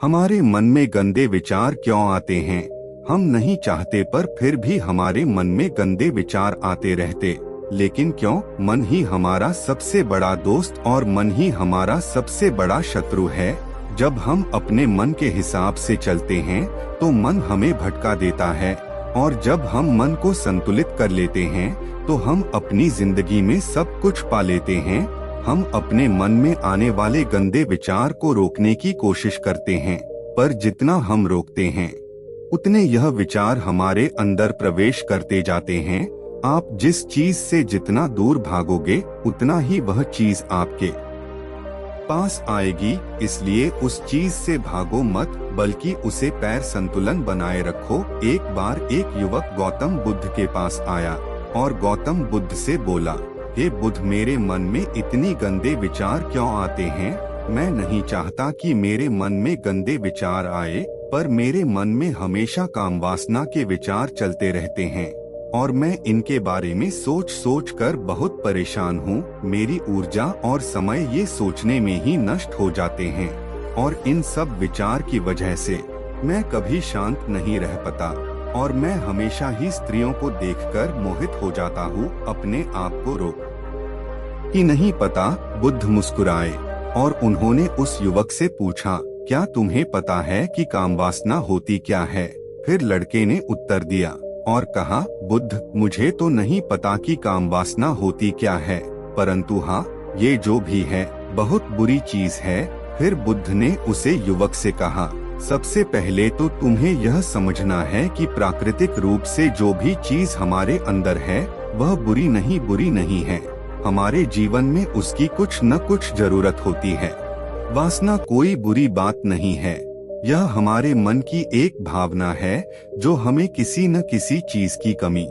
हमारे मन में गंदे विचार क्यों आते हैं? हम नहीं चाहते पर फिर भी हमारे मन में गंदे विचार आते रहते। लेकिन क्यों? मन ही हमारा सबसे बड़ा दोस्त और मन ही हमारा सबसे बड़ा शत्रु है। जब हम अपने मन के हिसाब से चलते हैं तो मन हमें भटका देता है, और जब हम मन को संतुलित कर लेते हैं तो हम अपनी जिंदगी में सब कुछ पा लेते हैं। हम अपने मन में आने वाले गंदे विचार को रोकने की कोशिश करते हैं, पर जितना हम रोकते हैं उतने यह विचार हमारे अंदर प्रवेश करते जाते हैं। आप जिस चीज से जितना दूर भागोगे उतना ही वह चीज आपके पास आएगी। इसलिए उस चीज से भागो मत, बल्कि उसे पैर संतुलन बनाए रखो। एक बार एक युवक गौतम बुद्ध के पास आया और गौतम बुद्ध से बोला, हे बुद्ध, मेरे मन में इतनी गंदे विचार क्यों आते हैं? मैं नहीं चाहता कि मेरे मन में गंदे विचार आए, पर मेरे मन में हमेशा काम वासना के विचार चलते रहते हैं और मैं इनके बारे में सोच सोच कर बहुत परेशान हूँ। मेरी ऊर्जा और समय ये सोचने में ही नष्ट हो जाते हैं, और इन सब विचार की वजह से मैं कभी शांत नहीं रह पाता और मैं हमेशा ही स्त्रियों को देखकर मोहित हो जाता हूँ। अपने आप को रोक ही नहीं पता। बुद्ध मुस्कुराए और उन्होंने उस युवक से पूछा, क्या तुम्हें पता है कि काम वासना होती क्या है? फिर लड़के ने उत्तर दिया और कहा, बुद्ध, मुझे तो नहीं पता कि काम वासना होती क्या है, परंतु हाँ, ये जो भी है बहुत बुरी चीज है। फिर बुद्ध ने उसे युवक से कहा, सबसे पहले तो तुम्हें यह समझना है कि प्राकृतिक रूप से जो भी चीज हमारे अंदर है वह बुरी नहीं है। हमारे जीवन में उसकी कुछ न कुछ जरूरत होती है। वासना कोई बुरी बात नहीं है, यह हमारे मन की एक भावना है जो हमें किसी न किसी चीज की कमी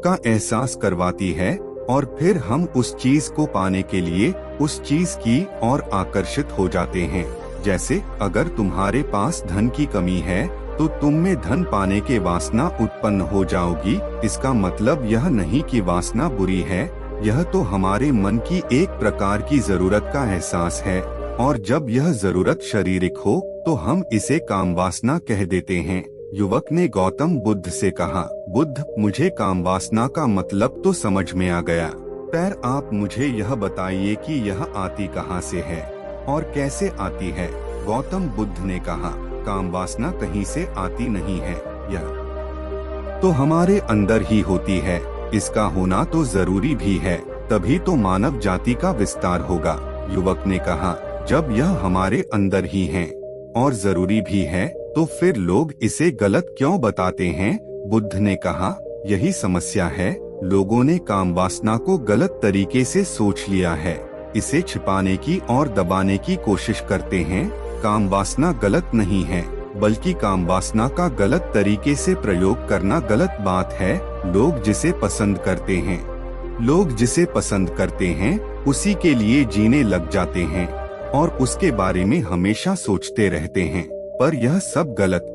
का एहसास करवाती है, और फिर हम उस चीज को पाने के लिए उस चीज की ओर आकर्षित हो जाते हैं। जैसे अगर तुम्हारे पास धन की कमी है तो तुम में धन पाने के वासना उत्पन्न हो जाओगी। इसका मतलब यह नहीं कि वासना बुरी है, यह तो हमारे मन की एक प्रकार की जरूरत का एहसास है, और जब यह जरूरत शारीरिक हो तो हम इसे काम वासना कह देते हैं। युवक ने गौतम बुद्ध से कहा, बुद्ध, मुझे काम वासना का मतलब तो समझ में आ गया, पर आप मुझे यह बताइए कि यह आती कहाँ से है और कैसे आती है? गौतम बुद्ध ने कहा, काम वासना कहीं से आती नहीं है, यह तो हमारे अंदर ही होती है। इसका होना तो जरूरी भी है, तभी तो मानव जाति का विस्तार होगा। युवक ने कहा, जब यह हमारे अंदर ही है और जरूरी भी है तो फिर लोग इसे गलत क्यों बताते हैं? बुद्ध ने कहा, यही समस्या है, लोगों ने काम वासना को गलत तरीके से सोच लिया है, इसे छिपाने की और दबाने की कोशिश करते हैं। काम वासना गलत नहीं है, बल्कि काम वासना का गलत तरीके से प्रयोग करना गलत बात है। लोग जिसे पसंद करते हैं उसी के लिए जीने लग जाते हैं और उसके बारे में हमेशा सोचते रहते हैं, पर यह सब गलत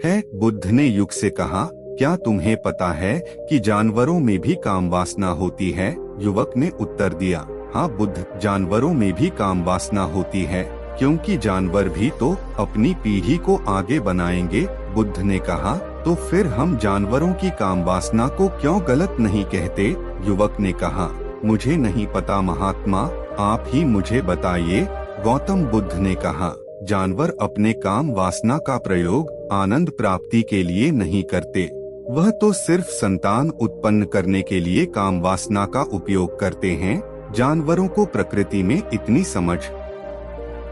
है। बुद्ध ने युग से कहा, क्या तुम्हें पता है कि जानवरों में भी काम वासना होती है? युवक ने उत्तर दिया, हाँ बुद्ध, जानवरों में भी काम वासना होती है, क्योंकि जानवर भी तो अपनी पीढ़ी को आगे बनाएंगे। बुद्ध ने कहा, तो फिर हम जानवरों की काम वासना को क्यों गलत नहीं कहते? युवक ने कहा, मुझे नहीं पता महात्मा, आप ही मुझे बताइए। गौतम बुद्ध ने कहा, जानवर अपने काम वासना का प्रयोग आनंद प्राप्ति के लिए नहीं करते, वह तो सिर्फ संतान उत्पन्न करने के लिए काम वासना का उपयोग करते हैं। जानवरों को प्रकृति में इतनी समझ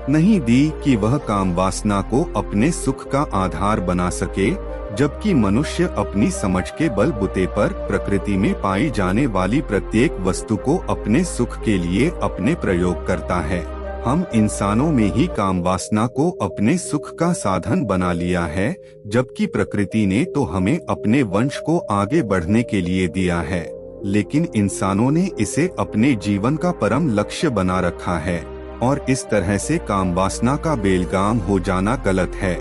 नहीं दी कि वह काम वासना को अपने सुख का आधार बना सके, जबकि मनुष्य अपनी समझ के बलबूते पर प्रकृति में पाई जाने वाली प्रत्येक वस्तु को अपने सुख के लिए अपने प्रयोग करता है। हम इंसानों में ही काम वासना को अपने सुख का साधन बना लिया है, जबकि प्रकृति ने तो हमें अपने वंश को आगे बढ़ने के लिए दिया है, लेकिन इंसानों ने इसे अपने जीवन का परम लक्ष्य बना रखा है, और इस तरह से काम वासना का बेलगाम हो जाना गलत है।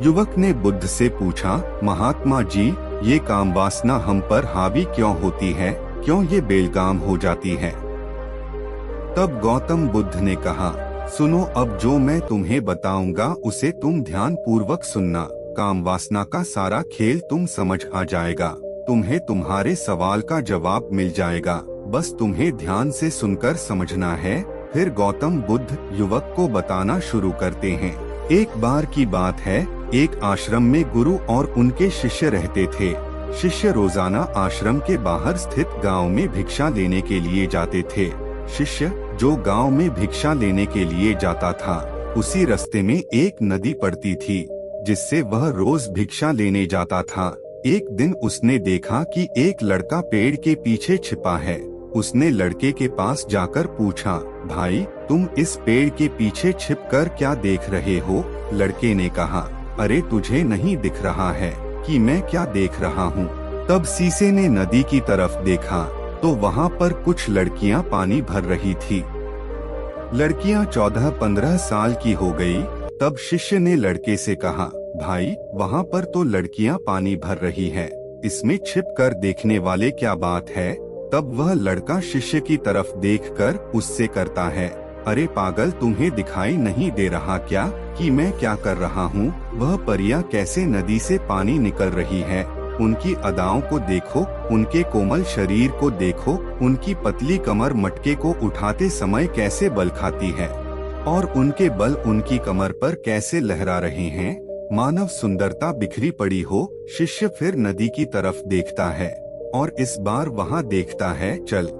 युवक ने बुद्ध से पूछा, महात्मा जी, ये काम वासना हम पर हावी क्यों होती है, क्यों ये बेलगाम हो जाती है? तब गौतम बुद्ध ने कहा, सुनो, अब जो मैं तुम्हें बताऊंगा उसे तुम ध्यान पूर्वक सुनना। काम वासना का सारा खेल तुम समझ आ जाएगा। तुम्हें तुम्हारे सवाल का जवाब मिल जाएगा, बस तुम्हें ध्यान से सुनकर समझना है। फिर गौतम बुद्ध युवक को बताना शुरू करते हैं। एक बार की बात है, एक आश्रम में गुरु और उनके शिष्य रहते थे। शिष्य रोजाना आश्रम के बाहर स्थित गांव में भिक्षा लेने के लिए जाते थे। शिष्य जो गांव में भिक्षा लेने के लिए जाता था, उसी रास्ते में एक नदी पड़ती थी, जिससे वह रोज भिक्षा लेने जाता था। एक दिन उसने देखा कि एक लड़का पेड़ के पीछे छिपा है। उसने लड़के के पास जाकर पूछा, भाई तुम इस पेड़ के पीछे छिपकर क्या देख रहे हो? लड़के ने कहा, अरे तुझे नहीं दिख रहा है कि मैं क्या देख रहा हूँ? तब शीशे ने नदी की तरफ देखा तो वहाँ पर कुछ लड़कियाँ पानी भर रही थी। लड़कियाँ 14-15 साल की हो गई। तब शिष्य ने लड़के से कहा, भाई वहाँ पर तो लड़कियाँ पानी भर रही है, इसमें छिपकर देखने वाले क्या बात है? तब वह लड़का शिष्य की तरफ देखकर उससे करता है, अरे पागल, तुम्हें दिखाई नहीं दे रहा क्या कि मैं क्या कर रहा हूँ? वह परियां कैसे नदी से पानी निकल रही है। उनकी अदाओं को देखो, उनके कोमल शरीर को देखो, उनकी पतली कमर मटके को उठाते समय कैसे बल खाती है और उनके बल उनकी कमर पर कैसे लहरा रहे हैं, मानव सुंदरता बिखरी पड़ी हो। शिष्य फिर नदी की तरफ देखता है और इस बार वहाँ देखता है चल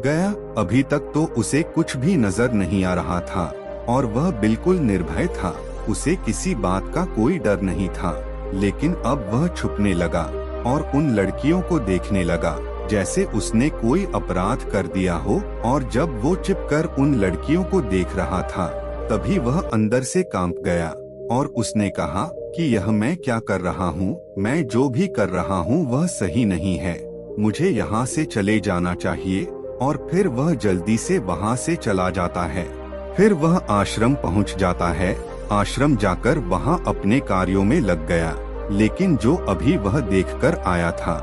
गया। अभी तक तो उसे कुछ भी नजर नहीं आ रहा था और वह बिल्कुल निर्भय था। उसे किसी बात का कोई डर नहीं था, लेकिन अब वह छुपने लगा और उन लड़कियों को देखने लगा जैसे उसने कोई अपराध कर दिया हो। और जब वो छिपकर उन लड़कियों को देख रहा था, तभी वह अंदर से कांप गया और उसने कहा कि यह मैं क्या कर रहा हूँ? मैं जो भी कर रहा हूँ वह सही नहीं है, मुझे यहाँ से चले जाना चाहिए। और फिर वह जल्दी से वहाँ से चला जाता है। फिर वह आश्रम पहुँच जाता है। आश्रम जाकर वहाँ अपने कार्यों में लग गया, लेकिन जो अभी वह देखकर आया था,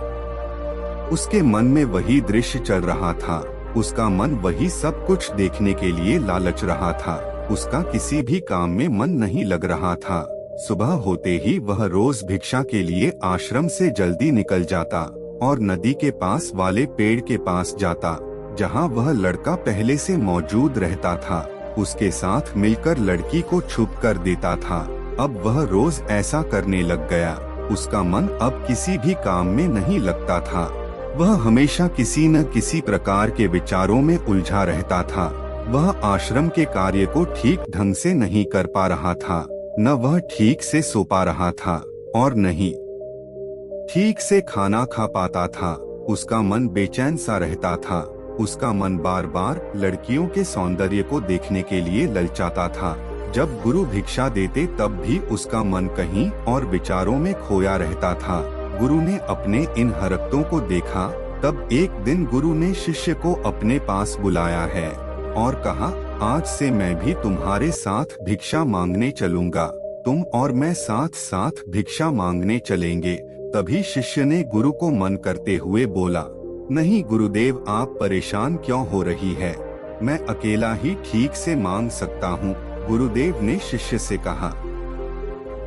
उसके मन में वही दृश्य चल रहा था। उसका मन वही सब कुछ देखने के लिए लालच रहा था। उसका किसी भी काम में मन नहीं लग रहा था। सुबह होते ही वह रोज भिक्षा के लिए आश्रम से जल्दी निकल जाता और नदी के पास वाले पेड़ के पास जाता, जहाँ वह लड़का पहले से मौजूद रहता था। उसके साथ मिलकर लड़की को छुप कर देता था। अब वह रोज ऐसा करने लग गया। उसका मन अब किसी भी काम में नहीं लगता था। वह हमेशा किसी न किसी प्रकार के विचारों में उलझा रहता था। वह आश्रम के कार्य को ठीक ढंग से नहीं कर पा रहा था। न वह ठीक से सो पा रहा था और न ही ठीक से खाना खा पाता था। उसका मन बेचैन सा रहता था। उसका मन बार बार लड़कियों के सौंदर्य को देखने के लिए ललचाता था। जब गुरु भिक्षा देते तब भी उसका मन कहीं और विचारों में खोया रहता था। गुरु ने अपने इन हरकतों को देखा। तब एक दिन गुरु ने शिष्य को अपने पास बुलाया है और कहा, आज से मैं भी तुम्हारे साथ भिक्षा मांगने चलूंगा। तुम और मैं साथ साथ भिक्षा मांगने चलेंगे। तभी शिष्य ने गुरु को मन करते हुए बोला, नहीं गुरुदेव, आप परेशान क्यों हो रही है? मैं अकेला ही ठीक से मांग सकता हूँ। गुरुदेव ने शिष्य से कहा,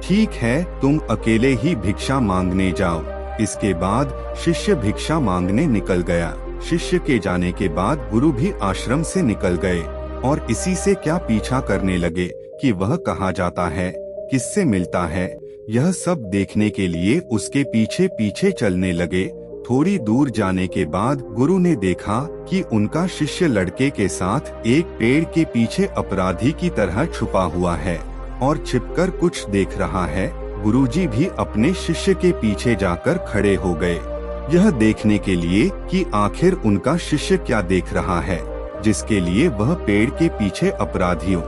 ठीक है, तुम अकेले ही भिक्षा मांगने जाओ। इसके बाद शिष्य भिक्षा मांगने निकल गया। शिष्य के जाने के बाद गुरु भी आश्रम से निकल गए और इसी से क्या पीछा करने लगे कि वह कहाँ जाता है, किससे मिलता है। यह सब देखने के लिए उसके पीछे पीछे चलने लगे। थोड़ी दूर जाने के बाद गुरु ने देखा कि उनका शिष्य लड़के के साथ एक पेड़ के पीछे अपराधी की तरह छुपा हुआ है और छिपकर कुछ देख रहा है। गुरुजी भी अपने शिष्य के पीछे जाकर खड़े हो गए, यह देखने के लिए कि आखिर उनका शिष्य क्या देख रहा है, जिसके लिए वह पेड़ के पीछे अपराधियों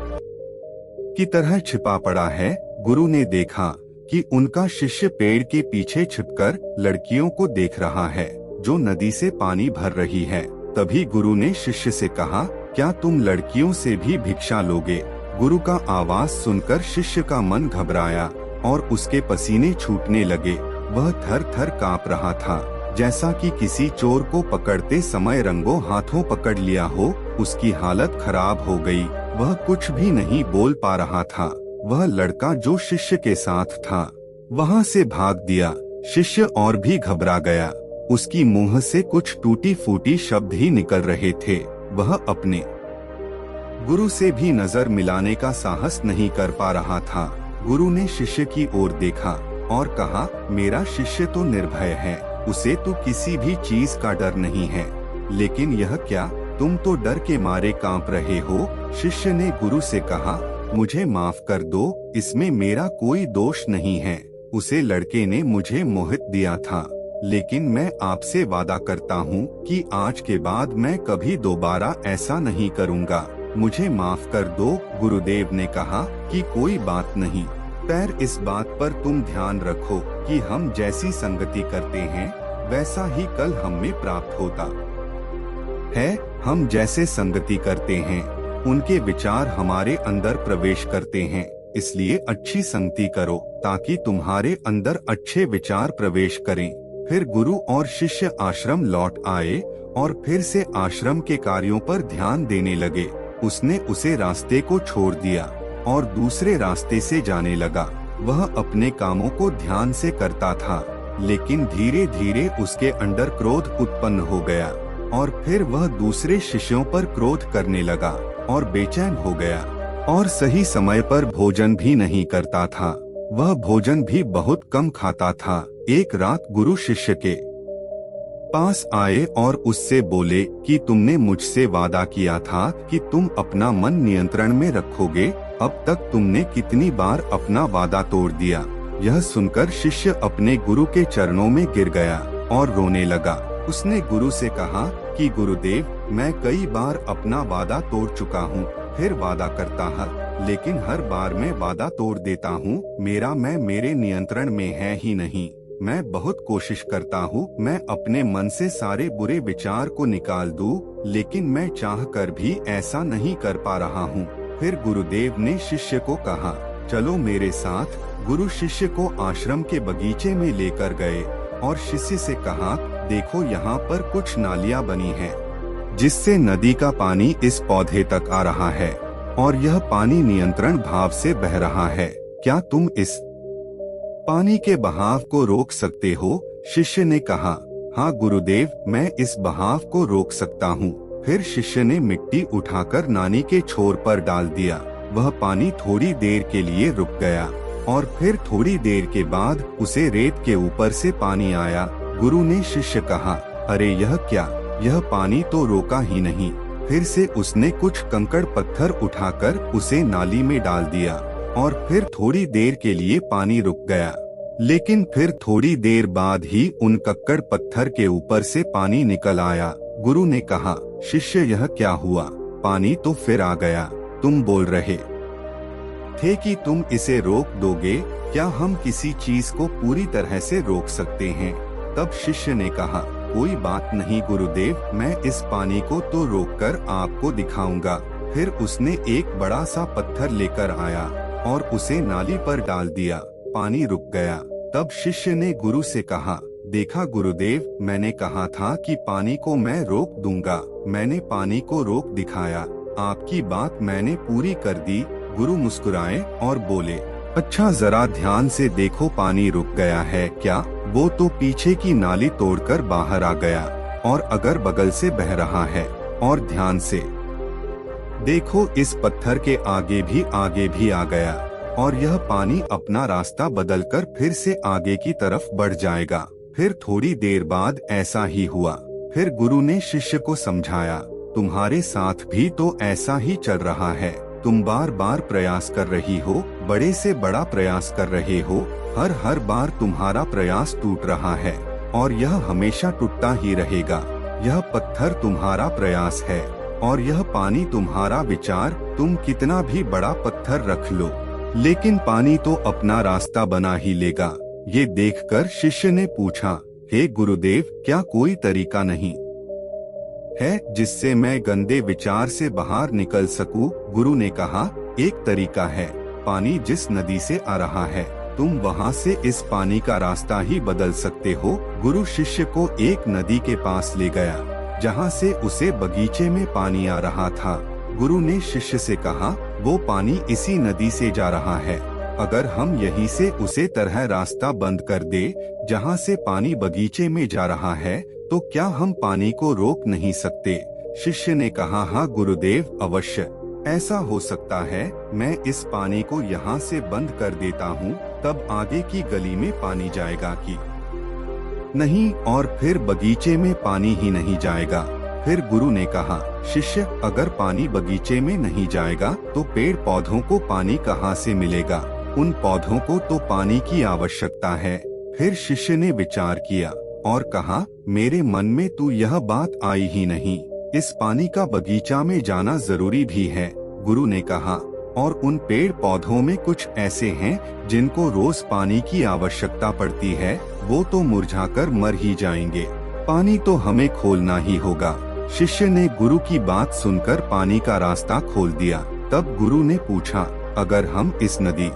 की तरह छिपा पड़ा है। गुरु ने देखा कि उनका शिष्य पेड़ के पीछे छिपकर लड़कियों को देख रहा है जो नदी से पानी भर रही है। तभी गुरु ने शिष्य से कहा, क्या तुम लड़कियों से भी भिक्षा लोगे? गुरु का आवाज सुनकर शिष्य का मन घबराया और उसके पसीने छूटने लगे। वह थर थर कांप रहा था, जैसा कि किसी चोर को पकड़ते समय रंगों हाथों पकड़ लिया हो। उसकी हालत खराब हो गई। वह कुछ भी नहीं बोल पा रहा था। वह लड़का जो शिष्य के साथ था वहां से भाग दिया। शिष्य और भी घबरा गया। उसकी मुंह से कुछ टूटी फूटी शब्द ही निकल रहे थे। वह अपने गुरु से भी नजर मिलाने का साहस नहीं कर पा रहा था। गुरु ने शिष्य की ओर देखा और कहा, मेरा शिष्य तो निर्भय है, उसे तो किसी भी चीज का डर नहीं है। लेकिन यह क्या, तुम तो डर के मारे कांप रहे हो। शिष्य ने गुरु से कहा, मुझे माफ कर दो, इसमें मेरा कोई दोष नहीं है। उसे लड़के ने मुझे मोहित दिया था, लेकिन मैं आपसे वादा करता हूँ कि आज के बाद मैं कभी दोबारा ऐसा नहीं करूँगा। मुझे माफ कर दो। गुरुदेव ने कहा कि कोई बात नहीं, पर इस बात पर तुम ध्यान रखो कि हम जैसी संगति करते हैं वैसा ही कल हमें प्राप्त होता है। हम जैसे संगति करते हैं उनके विचार हमारे अंदर प्रवेश करते हैं। इसलिए अच्छी संगति करो ताकि तुम्हारे अंदर अच्छे विचार प्रवेश करें। फिर गुरु और शिष्य आश्रम लौट आए और फिर से आश्रम के कार्यों पर ध्यान देने लगे। उसने उसे रास्ते को छोड़ दिया और दूसरे रास्ते से जाने लगा। वह अपने कामों को ध्यान से करता था, लेकिन धीरे धीरे उसके अंदर क्रोध उत्पन्न हो गया और फिर वह दूसरे शिष्यों पर क्रोध करने लगा और बेचैन हो गया और सही समय पर भोजन भी नहीं करता था। वह भोजन भी बहुत कम खाता था। एक रात गुरु शिष्य के पास आए और उससे बोले कि तुमने मुझसे वादा किया था कि तुम अपना मन नियंत्रण में रखोगे। अब तक तुमने कितनी बार अपना वादा तोड़ दिया। यह सुनकर शिष्य अपने गुरु के चरणों में गिर गया और रोने लगा। उसने गुरु से कहा कि गुरुदेव, मैं कई बार अपना वादा तोड़ चुका हूँ, फिर वादा करता है, लेकिन हर बार मैं वादा तोड़ देता हूँ। मैं मेरे नियंत्रण में है ही नहीं। मैं बहुत कोशिश करता हूँ मैं अपने मन से सारे बुरे विचार को निकाल दूँ, लेकिन मैं चाहकर भी ऐसा नहीं कर पा रहा हूँ। फिर गुरुदेव ने शिष्य को कहा, चलो मेरे साथ। गुरु शिष्य को आश्रम के बगीचे में लेकर गए और शिष्य से कहा, देखो यहाँ पर कुछ नालियाँ बनी हैं, जिससे नदी का पानी इस पौधे तक आ रहा है और यह पानी नियंत्रण भाव से बह रहा है। क्या तुम इस पानी के बहाव को रोक सकते हो? शिष्य ने कहा, हाँ गुरुदेव, मैं इस बहाव को रोक सकता हूँ। फिर शिष्य ने मिट्टी उठाकर नाली के छोर पर डाल दिया। वह पानी थोड़ी देर के लिए रुक गया और फिर थोड़ी देर के बाद उसे रेत के ऊपर से पानी आया। गुरु ने शिष्य कहा, अरे यह क्या, यह पानी तो रोका ही नहीं। फिर से उसने कुछ कंकड़ पत्थर उठाकर उसे नाली में डाल दिया और फिर थोड़ी देर के लिए पानी रुक गया, लेकिन फिर थोड़ी देर बाद ही उन कंकड़ पत्थर के ऊपर से पानी निकल आया। गुरु ने कहा, शिष्य यह क्या हुआ? पानी तो फिर आ गया। तुम बोल रहे थे कि तुम इसे रोक दोगे। क्या हम किसी चीज को पूरी तरह से रोक सकते हैं? तब शिष्य ने कहा, कोई बात नहीं गुरुदेव, मैं इस पानी को तो रोककर आपको दिखाऊंगा। फिर उसने एक बड़ा सा पत्थर लेकर आया और उसे नाली पर डाल दिया। पानी रुक गया। तब शिष्य ने गुरु से कहा, देखा गुरुदेव, मैंने कहा था कि पानी को मैं रोक दूंगा। मैंने पानी को रोक दिखाया। आपकी बात मैंने पूरी कर दी। गुरु मुस्कुराए और बोले, अच्छा जरा ध्यान से देखो, पानी रुक गया है क्या? वो तो पीछे की नाली तोड़कर बाहर आ गया और अगर बगल से बह रहा है। और ध्यान से देखो, इस पत्थर के आगे भी आ गया और यह पानी अपना रास्ता बदलकर फिर से आगे की तरफ बढ़ जाएगा। फिर थोड़ी देर बाद ऐसा ही हुआ। फिर गुरु ने शिष्य को समझाया, तुम्हारे साथ भी तो ऐसा ही चल रहा है। तुम बार बार प्रयास कर रही हो, बड़े से बड़ा प्रयास कर रहे हो। हर बार तुम्हारा प्रयास टूट रहा है और यह हमेशा टूटता ही रहेगा। यह पत्थर तुम्हारा प्रयास है और यह पानी तुम्हारा विचार। तुम कितना भी बड़ा पत्थर रख लो, लेकिन पानी तो अपना रास्ता बना ही लेगा। ये देखकर शिष्य ने पूछा, हे गुरुदेव, क्या कोई तरीका नहीं है जिससे मैं गंदे विचार से बाहर निकल सकूं? गुरु ने कहा, एक तरीका है। पानी जिस नदी से आ रहा है, तुम वहां से इस पानी का रास्ता ही बदल सकते हो। गुरु शिष्य को एक नदी के पास ले गया, जहां से उसे बगीचे में पानी आ रहा था। गुरु ने शिष्य से कहा, वो पानी इसी नदी से जा रहा है। अगर हम यहीं से उसे तरह रास्ता बंद कर दे जहाँ से पानी बगीचे में जा रहा है, तो क्या हम पानी को रोक नहीं सकते? शिष्य ने कहा, हाँ गुरुदेव, अवश्य ऐसा हो सकता है। मैं इस पानी को यहाँ से बंद कर देता हूँ, तब आगे की गली में पानी जाएगा कि नहीं, और फिर बगीचे में पानी ही नहीं जाएगा। फिर गुरु ने कहा, शिष्य, अगर पानी बगीचे में नहीं जाएगा तो पेड़ पौधों को पानी कहाँ से मिलेगा? उन पौधों को तो पानी की आवश्यकता है। फिर शिष्य ने विचार किया और कहा, मेरे मन में तो यह बात आई ही नहीं, इस पानी का बगीचा में जाना जरूरी भी है। गुरु ने कहा, और उन पेड़ पौधों में कुछ ऐसे हैं जिनको रोज पानी की आवश्यकता पड़ती है, वो तो मुरझाकर मर ही जाएंगे। पानी तो हमें खोलना ही होगा। शिष्य ने गुरु की बात सुनकर पानी का रास्ता खोल दिया। तब गुरु ने पूछा, अगर हम इस नदी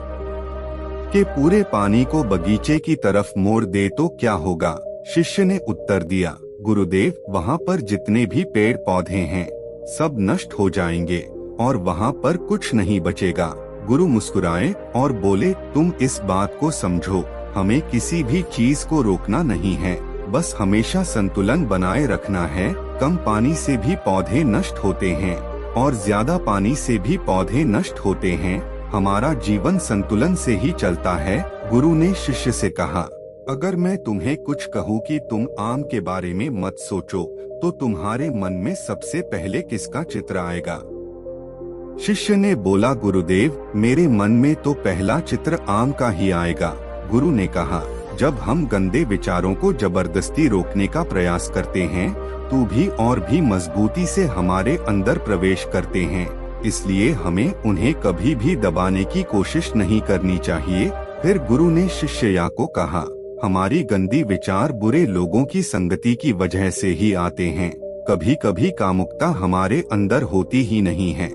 के पूरे पानी को बगीचे की तरफ मोड़ दे तो क्या होगा? शिष्य ने उत्तर दिया, गुरुदेव, वहाँ पर जितने भी पेड़ पौधे हैं सब नष्ट हो जाएंगे और वहाँ पर कुछ नहीं बचेगा। गुरु मुस्कुराए और बोले, तुम इस बात को समझो, हमें किसी भी चीज को रोकना नहीं है, बस हमेशा संतुलन बनाए रखना है। कम पानी से भी पौधे नष्ट होते हैं और ज्यादा पानी से भी पौधे नष्ट होते हैं। हमारा जीवन संतुलन से ही चलता है। गुरु ने शिष्य से कहा, अगर मैं तुम्हें कुछ कहूँ कि तुम आम के बारे में मत सोचो, तो तुम्हारे मन में सबसे पहले किसका चित्र आएगा? शिष्य ने बोला, गुरुदेव, मेरे मन में तो पहला चित्र आम का ही आएगा। गुरु ने कहा, जब हम गंदे विचारों को जबरदस्ती रोकने का प्रयास करते हैं, तो भी और भी मजबूती से हमारे अंदर प्रवेश करते हैं। इसलिए हमें उन्हें कभी भी दबाने की कोशिश नहीं करनी चाहिए। फिर गुरु ने शिष्य को कहा, हमारी गंदी विचार बुरे लोगों की संगति की वजह से ही आते हैं। कभी कभी कामुकता हमारे अंदर होती ही नहीं है,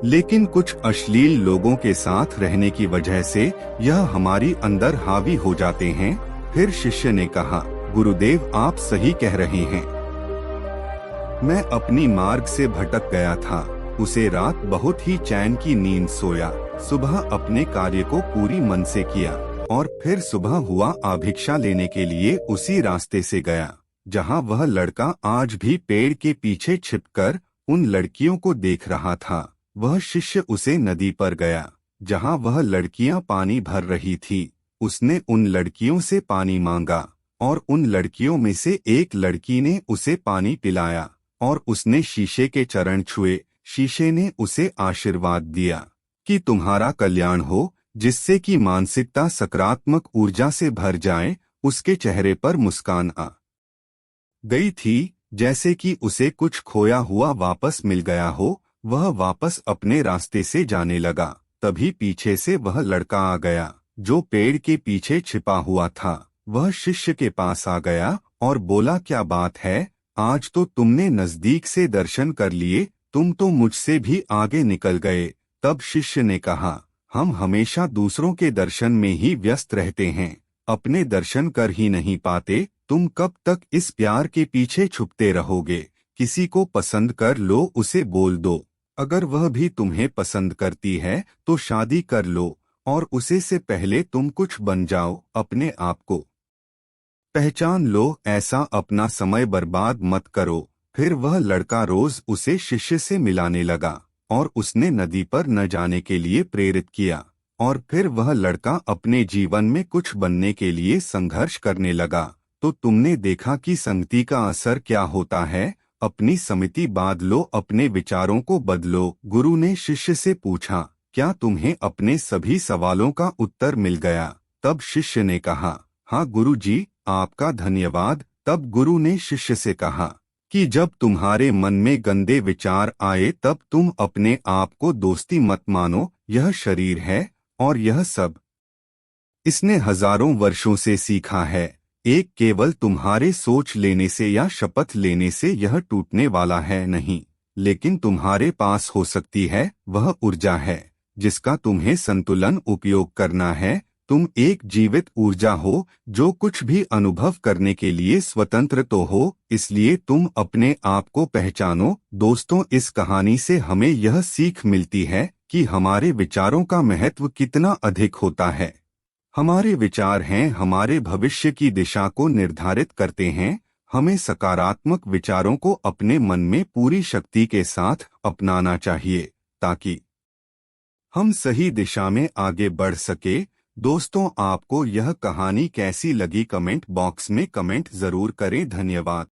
लेकिन कुछ अश्लील लोगों के साथ रहने की वजह से यह हमारी अंदर हावी हो जाते हैं। फिर शिष्य ने कहा, गुरुदेव, आप सही कह रहे हैं। मैं अपनी मार्ग से भटक गया था। उसे रात बहुत ही चैन की नींद सोया। सुबह अपने कार्य को पूरी मन से किया और फिर सुबह हुआ भिक्षा लेने के लिए उसी रास्ते से गया जहाँ वह लड़का आज भी पेड़ के पीछे छिपकर उन लड़कियों को देख रहा था। वह शिष्य उसे नदी पर गया जहाँ वह लड़कियां पानी भर रही थी। उसने उन लड़कियों से पानी मांगा और उन लड़कियों में से एक लड़की ने उसे पानी पिलाया और उसने शीशे के चरण छुए। शीशे ने उसे आशीर्वाद दिया कि तुम्हारा कल्याण हो, जिससे कि मानसिकता सकारात्मक ऊर्जा से भर जाए। उसके चेहरे पर मुस्कान आ गई थी, जैसे कि उसे कुछ खोया हुआ वापस मिल गया हो। वह वापस अपने रास्ते से जाने लगा। तभी पीछे से वह लड़का आ गया जो पेड़ के पीछे छिपा हुआ था। वह शिष्य के पास आ गया और बोला, क्या बात है, आज तो तुमने नजदीक से दर्शन कर लिए, तुम तो मुझसे भी आगे निकल गए। तब शिष्य ने कहा, हम हमेशा दूसरों के दर्शन में ही व्यस्त रहते हैं, अपने दर्शन कर ही नहीं पाते। तुम कब तक इस प्यार के पीछे छुपते रहोगे? किसी को पसंद कर लो, उसे बोल दो। अगर वह भी तुम्हें पसंद करती है तो शादी कर लो और उसे से पहले तुम कुछ बन जाओ। अपने आप को पहचान लो, ऐसा अपना समय बर्बाद मत करो। फिर वह लड़का रोज उसे शिष्य से मिलाने लगा और उसने नदी पर न जाने के लिए प्रेरित किया। और फिर वह लड़का अपने जीवन में कुछ बनने के लिए संघर्ष करने लगा। तो तुमने देखा कि संगति का असर क्या होता है। अपनी समिति बांध लो, अपने विचारों को बदलो। गुरु ने शिष्य से पूछा, क्या तुम्हें अपने सभी सवालों का उत्तर मिल गया? तब शिष्य ने कहा, हाँ गुरुजी, आपका धन्यवाद। तब गुरु ने शिष्य से कहा कि जब तुम्हारे मन में गंदे विचार आए तब तुम अपने आप को दोस्ती मत मानो। यह शरीर है और यह सब इसने हजारों वर्षों से सीखा है। एक केवल तुम्हारे सोच लेने से या शपथ लेने से यह टूटने वाला है नहीं, लेकिन तुम्हारे पास हो सकती है वह ऊर्जा है जिसका तुम्हें संतुलन उपयोग करना है। तुम एक जीवित ऊर्जा हो जो कुछ भी अनुभव करने के लिए स्वतंत्र तो हो, इसलिए तुम अपने आप को पहचानो। दोस्तों, इस कहानी से हमें यह सीख मिलती है कि हमारे विचारों का महत्व कितना अधिक होता है। हमारे विचार हैं हमारे भविष्य की दिशा को निर्धारित करते हैं। हमें सकारात्मक विचारों को अपने मन में पूरी शक्ति के साथ अपनाना चाहिए ताकि हम सही दिशा में आगे बढ़ सके। दोस्तों, आपको यह कहानी कैसी लगी कमेंट बॉक्स में कमेंट जरूर करें। धन्यवाद।